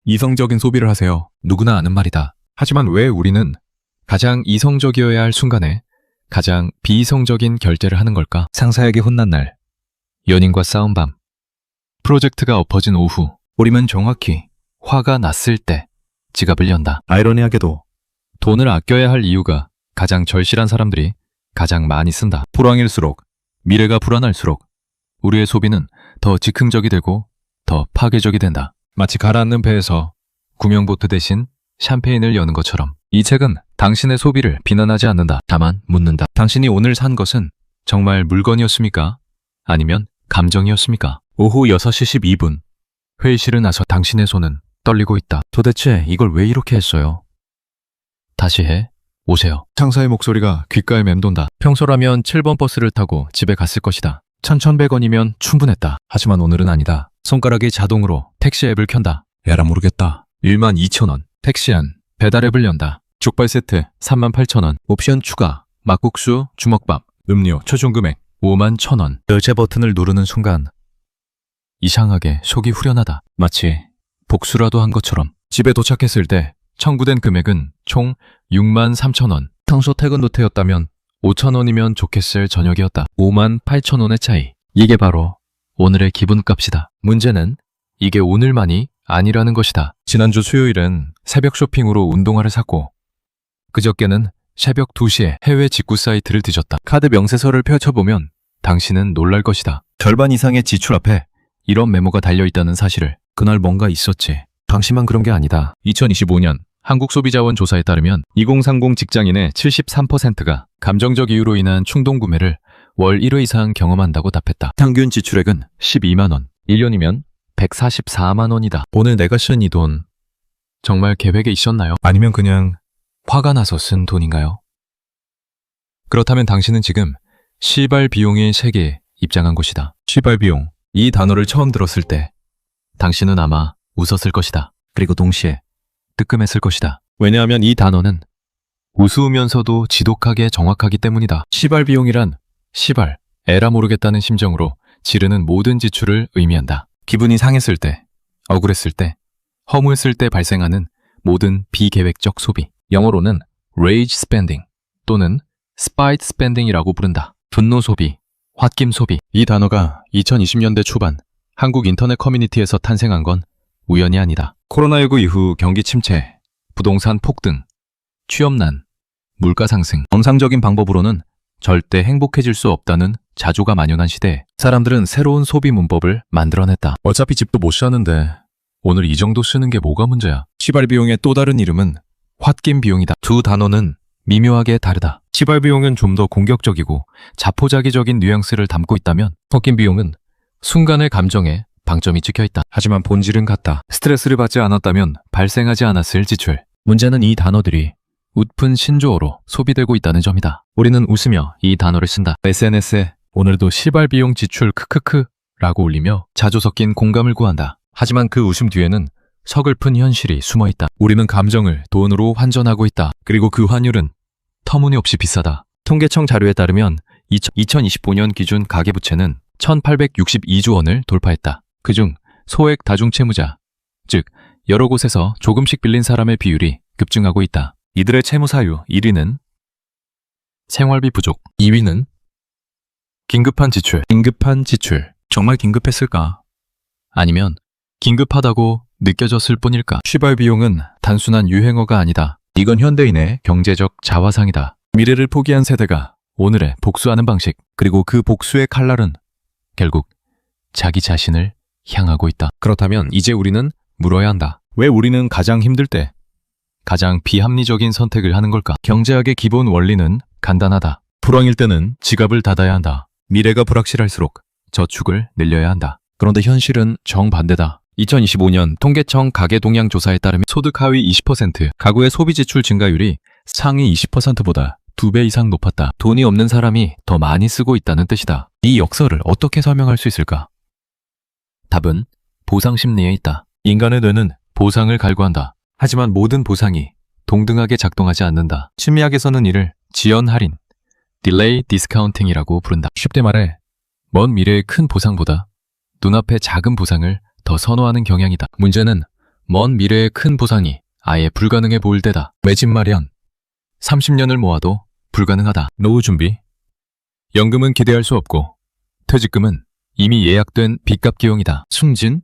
이성적인 소비를 하세요. 누구나 아는 말이다. 하지만 왜 우리는 가장 이성적이어야 할 순간에 가장 비이성적인 결제를 하는 걸까? 상사에게 혼난 날, 연인과 싸운 밤, 프로젝트가 엎어진 오후, 우리는 정확히 화가 났을 때 지갑을 연다. 아이러니하게도 돈을 아껴야 할 이유가 가장 절실한 사람들이 가장 많이 쓴다. 불황일수록, 미래가 불안할수록 우리의 소비는 더 즉흥적이 되고 더 파괴적이 된다. 마치 가라앉는 배에서 구명보트 대신 샴페인을 여는 것처럼 이 책은 당신의 소비를 비난하지 않는다. 다만 묻는다. 당신이 오늘 산 것은 정말 물건이었습니까? 아니면 감정이었습니까? 오후 6시 12분. 회의실을 나서 당신의 손은 떨리고 있다. 도대체 이걸 왜 이렇게 했어요? 다시 해. 오세요. 상사의 목소리가 귓가에 맴돈다. 평소라면 7번 버스를 타고 집에 갔을 것이다. 1,100원이면 충분했다. 하지만 오늘은 아니다. 손가락이 자동으로 택시 앱을 켠다. 에라 모르겠다. 12,000원. 택시 안. 배달 앱을 연다. 족발 세트 38,000원. 옵션 추가. 막국수, 주먹밥, 음료, 최종 금액 51,000원. 결제 버튼을 누르는 순간 이상하게 속이 후련하다. 마치 복수라도 한 것처럼. 집에 도착했을 때 청구된 금액은 총 63,000원. 평소 퇴근 노트였다면 5,000원이면 좋겠을 저녁이었다. 58,000원의 차이. 이게 바로 오늘의 기분값이다. 문제는 이게 오늘만이 아니라는 것이다. 지난주 수요일은 새벽 쇼핑으로 운동화를 샀고 그저께는 새벽 2시에 해외 직구 사이트를 뒤졌다. 카드 명세서를 펼쳐보면 당신은 놀랄 것이다. 절반 이상의 지출 앞에 이런 메모가 달려있다는 사실을. 그날 뭔가 있었지. 당신만 그런 게 아니다. 2025년 한국소비자원 조사에 따르면 2030 직장인의 73%가 감정적 이유로 인한 충동구매를 월 1회 이상 경험한다고 답했다. 평균 지출액은 12만 원. 1년이면 144만 원이다. 오늘 내가 쓴 이 돈 정말 계획에 있었나요? 아니면 그냥 화가 나서 쓴 돈인가요? 그렇다면 당신은 지금 시발 비용의 세계에 입장한 곳이다. 시발 비용. 이 단어를 처음 들었을 때 당신은 아마 웃었을 것이다. 그리고 동시에 뜨끔했을 것이다. 왜냐하면 이 단어는 우스우면서도 지독하게 정확하기 때문이다. 시발 비용이란 시발, 에라 모르겠다는 심정으로 지르는 모든 지출을 의미한다. 기분이 상했을 때, 억울했을 때, 허무했을 때 발생하는 모든 비계획적 소비. 영어로는 rage spending 또는 spite spending이라고 부른다. 분노 소비, 홧김 소비. 이 단어가 2020년대 초반 한국 인터넷 커뮤니티에서 탄생한 건 우연이 아니다. 코로나19 이후 경기 침체, 부동산 폭등, 취업난, 물가 상승. 정상적인 방법으로는 절대 행복해질 수 없다는 자조가 만연한 시대에 사람들은 새로운 소비 문법을 만들어냈다. 어차피 집도 못 사는데 오늘 이 정도 쓰는 게 뭐가 문제야. 시발 비용의 또 다른 이름은 홧김 비용이다. 두 단어는 미묘하게 다르다. 시발 비용은 좀 더 공격적이고 자포자기적인 뉘앙스를 담고 있다면 홧김 비용은 순간의 감정에 방점이 찍혀있다. 하지만 본질은 같다. 스트레스를 받지 않았다면 발생하지 않았을 지출. 문제는 이 단어들이 웃픈 신조어로 소비되고 있다는 점이다. 우리는 웃으며 이 단어를 쓴다. SNS에 오늘도 시발 비용 지출 크크크 라고 올리며 자주 섞인 공감을 구한다. 하지만 그 웃음 뒤에는 서글픈 현실이 숨어있다. 우리는 감정을 돈으로 환전하고 있다. 그리고 그 환율은 터무니없이 비싸다. 통계청 자료에 따르면 2025년 기준 가계부채는 1,862조 원을 돌파했다. 그중 소액 다중채무자, 즉 여러 곳에서 조금씩 빌린 사람의 비율이 급증하고 있다. 이들의 채무 사유 1위는 생활비 부족, 2위는 긴급한 지출. 긴급한 지출. 정말 긴급했을까? 아니면 긴급하다고 느껴졌을 뿐일까? 시발 비용은 단순한 유행어가 아니다. 이건 현대인의 경제적 자화상이다. 미래를 포기한 세대가 오늘에 복수하는 방식, 그리고 그 복수의 칼날은 결국 자기 자신을 향하고 있다. 그렇다면 이제 우리는 물어야 한다. 왜 우리는 가장 힘들 때 가장 비합리적인 선택을 하는 걸까? 경제학의 기본 원리는 간단하다. 불황일 때는 지갑을 닫아야 한다. 미래가 불확실할수록 저축을 늘려야 한다. 그런데 현실은 정반대다. 2025년 통계청 가계동향 조사에 따르면 소득 하위 20%, 가구의 소비 지출 증가율이 상위 20%보다 2배 이상 높았다. 돈이 없는 사람이 더 많이 쓰고 있다는 뜻이다. 이 역설을 어떻게 설명할 수 있을까? 답은 보상 심리에 있다. 인간의 뇌는 보상을 갈구한다. 하지만 모든 보상이 동등하게 작동하지 않는다. 심리학에서는 이를 지연 할인, 딜레이 디스카운팅이라고 부른다. 쉽게 말해 먼 미래의 큰 보상보다 눈앞의 작은 보상을 더 선호하는 경향이다. 문제는 먼 미래의 큰 보상이 아예 불가능해 보일 때다. 매집 마련. 30년을 모아도 불가능하다. 노후 준비. 연금은 기대할 수 없고 퇴직금은 이미 예약된 빚값 기용이다. 승진?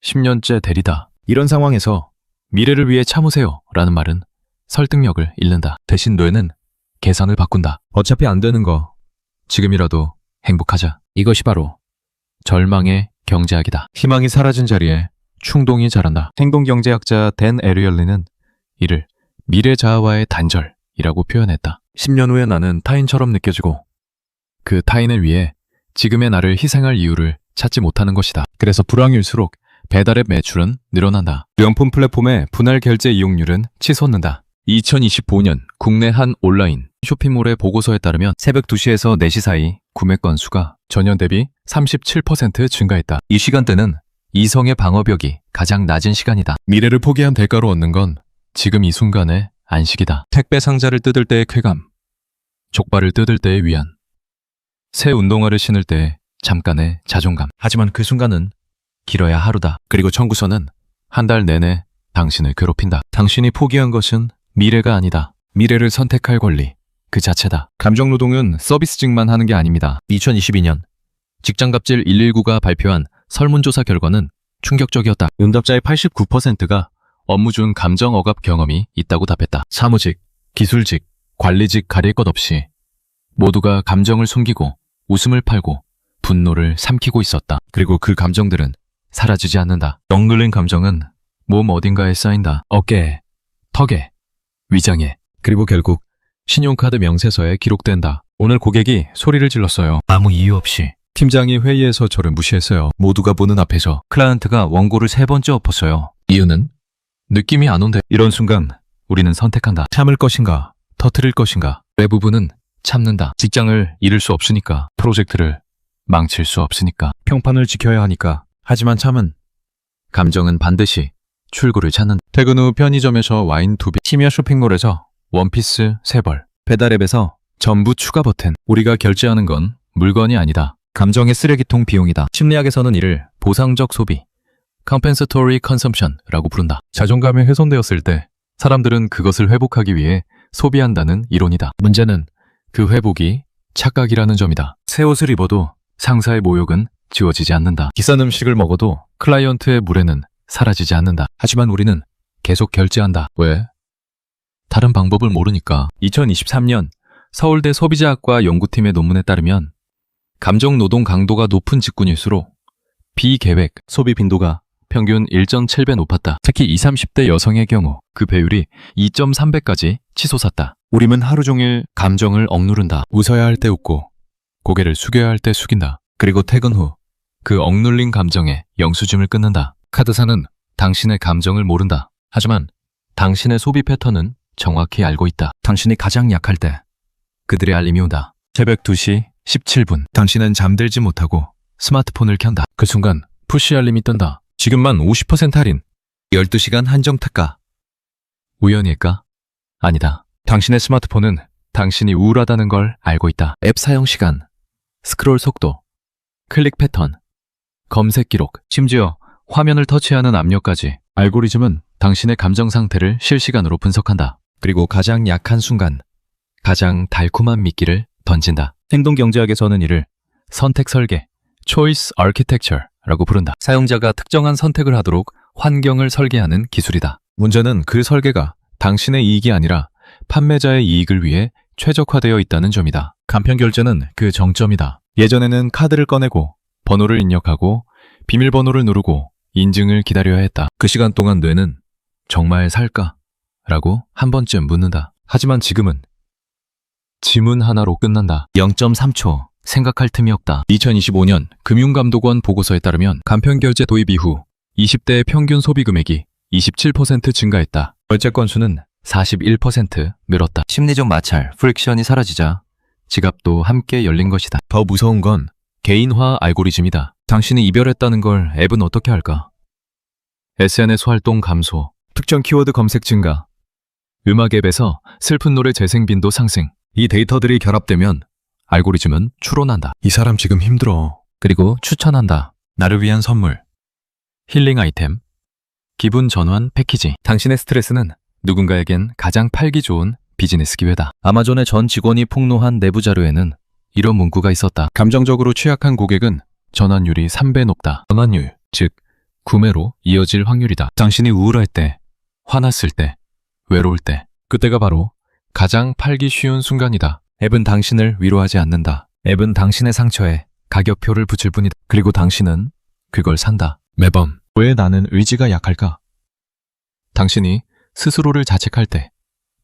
10년째 대리다. 이런 상황에서 미래를 위해 참으세요 라는 말은 설득력을 잃는다. 대신 뇌는 계산을 바꾼다. 어차피 안 되는 거 지금이라도 행복하자. 이것이 바로 절망의 경제학이다. 희망이 사라진 자리에 충동이 자란다. 행동경제학자 댄 에리얼리는 이를 미래 자아와의 단절이라고 표현했다. 10년 후에 나는 타인처럼 느껴지고 그 타인을 위해 지금의 나를 희생할 이유를 찾지 못하는 것이다. 그래서 불황일수록 배달앱 매출은 늘어난다. 명품 플랫폼의 분할 결제 이용률은 치솟는다. 2025년 국내 한 온라인 쇼핑몰의 보고서에 따르면 새벽 2시에서 4시 사이 구매 건수가 전년 대비 37% 증가했다. 이 시간대는 이성의 방어벽이 가장 낮은 시간이다. 미래를 포기한 대가로 얻는 건 지금 이 순간의 안식이다. 택배 상자를 뜯을 때의 쾌감, 족발을 뜯을 때의 위안, 새 운동화를 신을 때의 잠깐의 자존감. 하지만 그 순간은 길어야 하루다. 그리고 청구서는 한 달 내내 당신을 괴롭힌다. 당신이 포기한 것은 미래가 아니다. 미래를 선택할 권리 그 자체다. 감정노동은 서비스직만 하는 게 아닙니다. 2022년 직장갑질 119가 발표한 설문조사 결과는 충격적이었다. 응답자의 89%가 업무 중 감정 억압 경험이 있다고 답했다. 사무직, 기술직, 관리직 가릴 것 없이 모두가 감정을 숨기고 웃음을 팔고 분노를 삼키고 있었다. 그리고 그 감정들은 사라지지 않는다. 억눌린 감정은 몸 어딘가에 쌓인다. 어깨에, 턱에, 위장에, 그리고 결국 신용카드 명세서에 기록된다. 오늘 고객이 소리를 질렀어요. 아무 이유 없이. 팀장이 회의에서 저를 무시했어요. 모두가 보는 앞에서. 클라이언트가 원고를 3번째 엎었어요. 이유는 느낌이 안 온대. 이런 순간 우리는 선택한다. 참을 것인가, 터뜨릴 것인가. 대부분은 참는다. 직장을 잃을 수 없으니까, 프로젝트를 망칠 수 없으니까, 평판을 지켜야 하니까. 하지만 참은, 감정은 반드시 출구를 찾는다. 퇴근 후 편의점에서 와인 2병, 심야 쇼핑몰에서 원피스 3벌, 배달앱에서 전부 추가 버튼. 우리가 결제하는 건 물건이 아니다. 감정의 쓰레기통 비용이다. 심리학에서는 이를 보상적 소비, compensatory consumption라고 부른다. 자존감이 훼손되었을 때 사람들은 그것을 회복하기 위해 소비한다는 이론이다. 문제는 그 회복이 착각이라는 점이다. 새 옷을 입어도 상사의 모욕은 지워지지 않는다. 비싼 음식을 먹어도 클라이언트의 무례는 사라지지 않는다. 하지만 우리는 계속 결제한다. 왜? 다른 방법을 모르니까. 2023년 서울대 소비자학과 연구팀의 논문에 따르면 감정 노동 강도가 높은 직군일수록 비계획 소비 빈도가 평균 1.7배 높았다. 특히 20, 30대 여성의 경우 그 배율이 2.3배까지 치솟았다. 우리는 하루 종일 감정을 억누른다. 웃어야 할 때 웃고 고개를 숙여야 할 때 숙인다. 그리고 퇴근 후 그 억눌린 감정에 영수증을 끊는다. 카드사는 당신의 감정을 모른다. 하지만 당신의 소비 패턴은 정확히 알고 있다. 당신이 가장 약할 때 그들의 알림이 온다. 새벽 2시 17분. 당신은 잠들지 못하고 스마트폰을 켠다. 그 순간 푸시 알림이 뜬다. 지금만 50% 할인. 12시간 한정 특가. 우연일까? 아니다. 당신의 스마트폰은 당신이 우울하다는 걸 알고 있다. 앱 사용 시간, 스크롤 속도, 클릭 패턴, 검색 기록, 심지어 화면을 터치하는 압력까지 알고리즘은 당신의 감정 상태를 실시간으로 분석한다. 그리고 가장 약한 순간, 가장 달콤한 미끼를 던진다. 행동경제학에서는 이를 선택 설계, choice architecture라고 부른다. 사용자가 특정한 선택을 하도록 환경을 설계하는 기술이다. 문제는 그 설계가 당신의 이익이 아니라 판매자의 이익을 위해 최적화되어 있다는 점이다. 간편 결제는 그 정점이다. 예전에는 카드를 꺼내고 번호를 입력하고 비밀번호를 누르고 인증을 기다려야 했다. 그 시간 동안 뇌는 정말 살까? 라고 한 번쯤 묻는다. 하지만 지금은 지문 하나로 끝난다. 0.3초 생각할 틈이 없다. 2025년 금융감독원 보고서에 따르면 간편결제 도입 이후 20대의 평균 소비 금액이 27% 증가했다. 결제 건수는 41% 늘었다. 심리적 마찰, 프릭션이 사라지자 지갑도 함께 열린 것이다. 더 무서운 건 개인화 알고리즘이다. 당신이 이별했다는 걸 앱은 어떻게 할까? SNS 활동 감소, 특정 키워드 검색 증가, 음악 앱에서 슬픈 노래 재생 빈도 상승. 이 데이터들이 결합되면 알고리즘은 추론한다. 이 사람 지금 힘들어. 그리고 추천한다. 나를 위한 선물, 힐링 아이템, 기분 전환 패키지. 당신의 스트레스는 누군가에겐 가장 팔기 좋은 비즈니스 기회다. 아마존의 전 직원이 폭로한 내부 자료에는 이런 문구가 있었다. 감정적으로 취약한 고객은 전환율이 3배 높다. 전환율, 즉 구매로 이어질 확률이다. 당신이 우울할 때, 화났을 때, 외로울 때, 그때가 바로 가장 팔기 쉬운 순간이다. 앱은 당신을 위로하지 않는다. 앱은 당신의 상처에 가격표를 붙일 뿐이다. 그리고 당신은 그걸 산다. 매번 왜 나는 의지가 약할까? 당신이 스스로를 자책할 때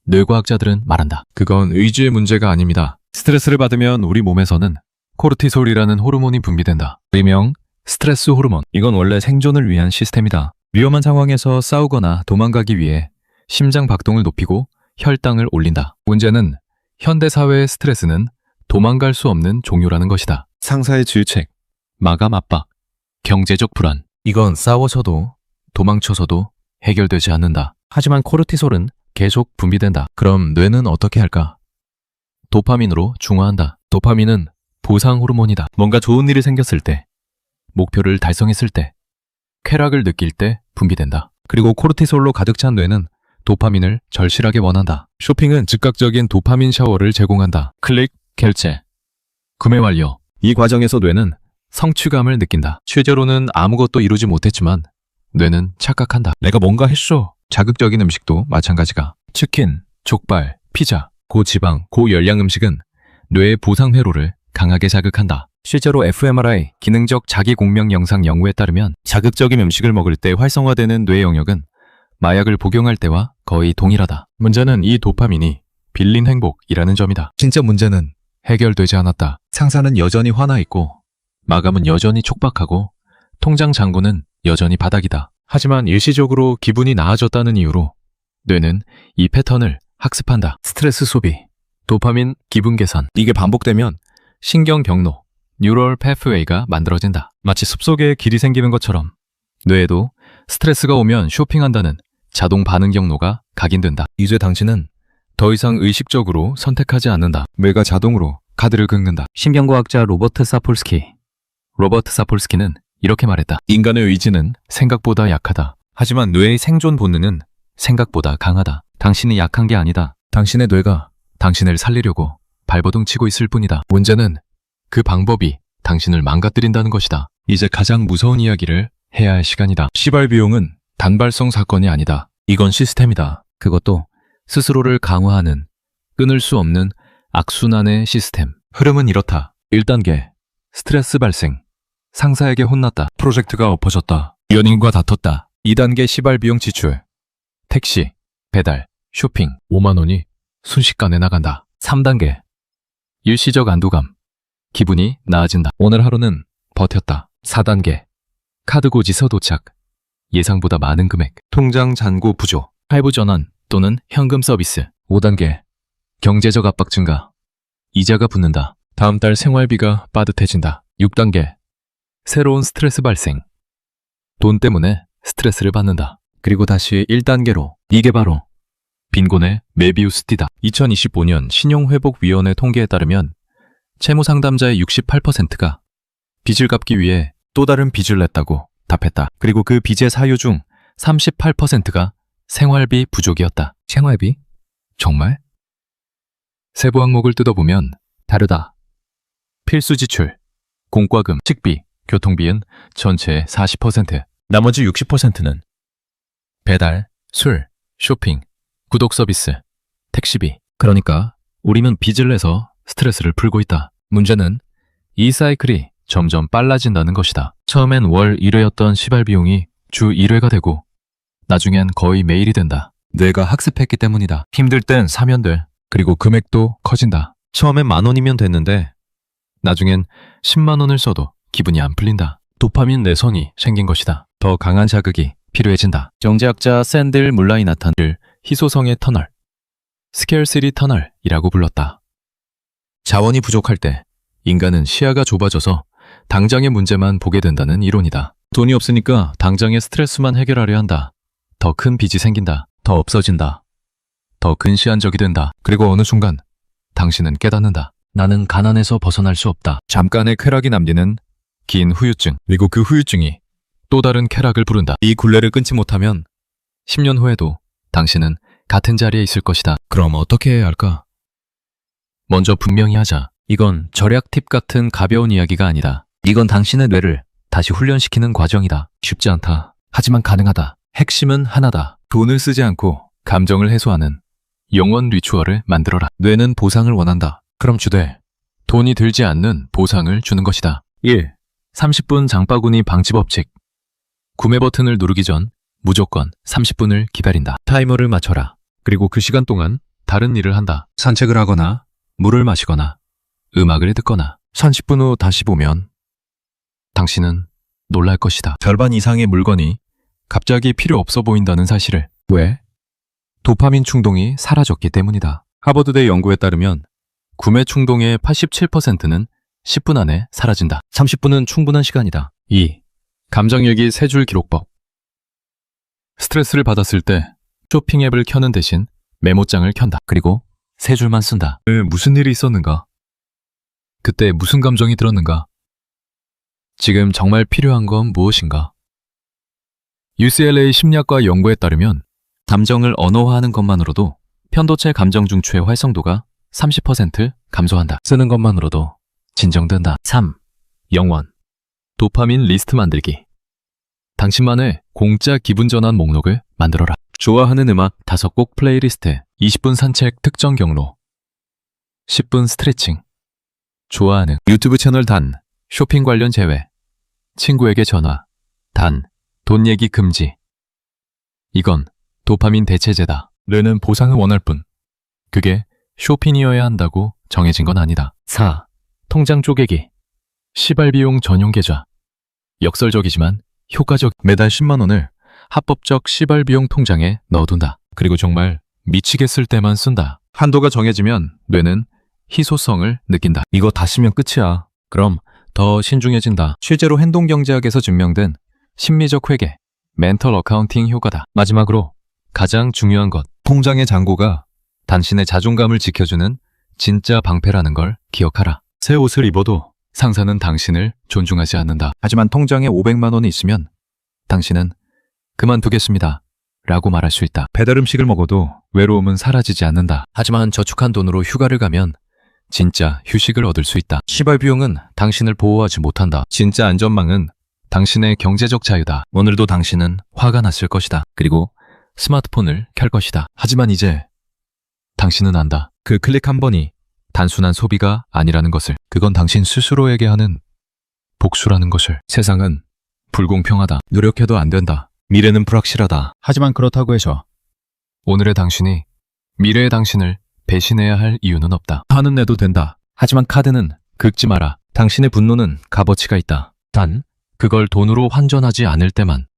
뇌과학자들은 말한다. 그건 의지의 문제가 아닙니다. 스트레스를 받으면 우리 몸에서는 코르티솔이라는 호르몬이 분비된다. 일명 스트레스 호르몬. 이건 원래 생존을 위한 시스템이다. 위험한 상황에서 싸우거나 도망가기 위해 심장 박동을 높이고 혈당을 올린다. 문제는 현대 사회의 스트레스는 도망갈 수 없는 종요라는 것이다. 상사의 질책, 마감 압박, 경제적 불안. 이건 싸워서도 도망쳐서도 해결되지 않는다. 하지만 코르티솔은 계속 분비된다. 그럼 뇌는 어떻게 할까? 도파민으로 중화한다. 도파민은 보상 호르몬이다. 뭔가 좋은 일이 생겼을 때, 목표를 달성했을 때, 쾌락을 느낄 때 분비된다. 그리고 코르티솔로 가득 찬 뇌는 도파민을 절실하게 원한다. 쇼핑은 즉각적인 도파민 샤워를 제공한다. 클릭, 결제, 구매 완료. 이 과정에서 뇌는 성취감을 느낀다. 실제로는 아무것도 이루지 못했지만 뇌는 착각한다. 내가 뭔가 했어. 자극적인 음식도 마찬가지가. 치킨, 족발, 피자, 고지방, 고열량 음식은 뇌의 보상 회로를 강하게 자극한다. 실제로 fMRI, 기능적 자기공명 영상 연구에 따르면 자극적인 음식을 먹을 때 활성화되는 뇌 영역은 마약을 복용할 때와 거의 동일하다. 문제는 이 도파민이 빌린 행복이라는 점이다. 진짜 문제는 해결되지 않았다. 상사는 여전히 화나 있고, 마감은 여전히 촉박하고, 통장 잔고는 여전히 바닥이다. 하지만 일시적으로 기분이 나아졌다는 이유로 뇌는 이 패턴을 학습한다. 스트레스 소비, 도파민 기분 개선. 이게 반복되면 신경 경로, 뉴럴 패스웨이가 만들어진다. 마치 숲속에 길이 생기는 것처럼 뇌에도 스트레스가 오면 쇼핑한다는 자동 반응 경로가 각인된다. 이제 당신은 더 이상 의식적으로 선택하지 않는다. 뇌가 자동으로 카드를 긁는다. 신경과학자 로버트 사폴스키는 이렇게 말했다. 인간의 의지는 생각보다 약하다. 하지만 뇌의 생존 본능은 생각보다 강하다. 당신이 약한 게 아니다. 당신의 뇌가 당신을 살리려고 발버둥 치고 있을 뿐이다. 문제는 그 방법이 당신을 망가뜨린다는 것이다. 이제 가장 무서운 이야기를 해야 할 시간이다. 시발 비용은 단발성 사건이 아니다. 이건 시스템이다. 그것도 스스로를 강화하는 끊을 수 없는 악순환의 시스템. 흐름은 이렇다. 1단계, 스트레스 발생. 상사에게 혼났다. 프로젝트가 엎어졌다. 연인과 다퉜다. 2단계 시발 비용 지출. 택시, 배달, 쇼핑 5만 원이 순식간에 나간다. 3단계, 일시적 안도감. 기분이 나아진다. 오늘 하루는 버텼다. 4단계, 카드 고지서 도착. 예상보다 많은 금액. 통장 잔고 부족. 할부 전환 또는 현금 서비스. 5단계, 경제적 압박 증가. 이자가 붙는다. 다음 달 생활비가 빠듯해진다. 6단계, 새로운 스트레스 발생. 돈 때문에 스트레스를 받는다. 그리고 다시 1단계로. 이게 바로 빈곤의 메비우스 띠다. 2025년 신용회복위원회 통계에 따르면 채무 상담자의 68%가 빚을 갚기 위해 또 다른 빚을 냈다고 답했다. 그리고 그 빚의 사유 중 38%가 생활비 부족이었다. 생활비? 정말? 세부 항목을 뜯어보면 다르다. 필수 지출, 공과금, 식비, 교통비는 전체의 40%, 나머지 60%는 배달, 술, 쇼핑, 구독 서비스, 택시비. 그러니까 우리는 빚을 내서 스트레스를 풀고 있다. 문제는 이 사이클이 점점 빨라진다는 것이다. 처음엔 월 1회였던 시발 비용이 주 1회가 되고 나중엔 거의 매일이 된다. 뇌가 학습했기 때문이다. 힘들 땐 사면 돼. 그리고 금액도 커진다. 처음엔 10,000원이면 됐는데 나중엔 10만 원을 써도 기분이 안 풀린다. 도파민 내성이 생긴 것이다. 더 강한 자극이 필요해진다. 경제학자 샌들 물라이나탄을 희소성의 터널, 스케어시티 터널이라고 불렀다. 자원이 부족할 때 인간은 시야가 좁아져서 당장의 문제만 보게 된다는 이론이다. 돈이 없으니까 당장의 스트레스만 해결하려 한다. 더 큰 빚이 생긴다. 더 없어진다. 더 근시안적이 된다. 그리고 어느 순간 당신은 깨닫는다. 나는 가난에서 벗어날 수 없다. 잠깐의 쾌락이 남기는 긴 후유증. 그리고 그 후유증이 또 다른 쾌락을 부른다. 이 굴레를 끊지 못하면 10년 후에도 당신은 같은 자리에 있을 것이다. 그럼 어떻게 해야 할까? 먼저 분명히 하자. 이건 절약 팁 같은 가벼운 이야기가 아니다. 이건 당신의 뇌를 다시 훈련시키는 과정이다. 쉽지 않다. 하지만 가능하다. 핵심은 하나다. 돈을 쓰지 않고 감정을 해소하는 영원 리추얼을 만들어라. 뇌는 보상을 원한다. 그럼 주되 돈이 들지 않는 보상을 주는 것이다. 1. 30분 장바구니 방치 법칙. 구매 버튼을 누르기 전 무조건 30분을 기다린다. 타이머를 맞춰라. 그리고 그 시간 동안 다른 일을 한다. 산책을 하거나 물을 마시거나 음악을 듣거나 30분 후 다시 보면 당신은 놀랄 것이다. 절반 이상의 물건이 갑자기 필요 없어 보인다는 사실을. 왜? 도파민 충동이 사라졌기 때문이다. 하버드대 연구에 따르면 구매 충동의 87%는 10분 안에 사라진다. 30분은 충분한 시간이다. 2. 감정일기 3줄 기록법. 스트레스를 받았을 때 쇼핑 앱을 켜는 대신 메모장을 켠다. 그리고 3줄만 쓴다. 무슨 일이 있었는가? 그때 무슨 감정이 들었는가? 지금 정말 필요한 건 무엇인가? UCLA 심리학과 연구에 따르면 감정을 언어화하는 것만으로도 편도체 감정 중추의 활성도가 30% 감소한다. 쓰는 것만으로도 진정된다. 3. 영원. 도파민 리스트 만들기. 당신만의 공짜 기분 전환 목록을 만들어라. 좋아하는 음악 5곡 플레이리스트에 20분 산책 특정 경로, 10분 스트레칭, 좋아하는 유튜브 채널 단, 쇼핑 관련 제외, 친구에게 전화, 단, 돈 얘기 금지. 이건 도파민 대체제다. 뇌는 보상을 원할 뿐 그게 쇼핑이어야 한다고 정해진 건 아니다. 4. 통장 쪼개기. 시발비용 전용 계좌. 역설적이지만 효과적. 매달 10만 원을 합법적 시발비용 통장에 넣어둔다. 그리고 정말 미치게 쓸 때만 쓴다. 한도가 정해지면 뇌는 희소성을 느낀다. 이거 다 쓰면 끝이야. 그럼 더 신중해진다. 실제로 행동경제학에서 증명된 심리적 회계, 멘털 어카운팅 효과다. 마지막으로 가장 중요한 것. 통장의 잔고가 당신의 자존감을 지켜주는 진짜 방패라는 걸 기억하라. 새 옷을 입어도 상사는 당신을 존중하지 않는다. 하지만 통장에 500만 원이 있으면 당신은 그만두겠습니다 라고 말할 수 있다. 배달 음식을 먹어도 외로움은 사라지지 않는다. 하지만 저축한 돈으로 휴가를 가면 진짜 휴식을 얻을 수 있다. 시발 비용은 당신을 보호하지 못한다. 진짜 안전망은 당신의 경제적 자유다. 오늘도 당신은 화가 났을 것이다. 그리고 스마트폰을 켤 것이다. 하지만 이제 당신은 안다. 그 클릭 한 번이 단순한 소비가 아니라는 것을. 그건 당신 스스로에게 하는 복수라는 것을. 세상은 불공평하다. 노력해도 안 된다. 미래는 불확실하다. 하지만 그렇다고 해서 오늘의 당신이 미래의 당신을 배신해야 할 이유는 없다. 화는 내도 된다. 하지만 카드는 긁지 마라. 당신의 분노는 값어치가 있다. 단, 그걸 돈으로 환전하지 않을 때만.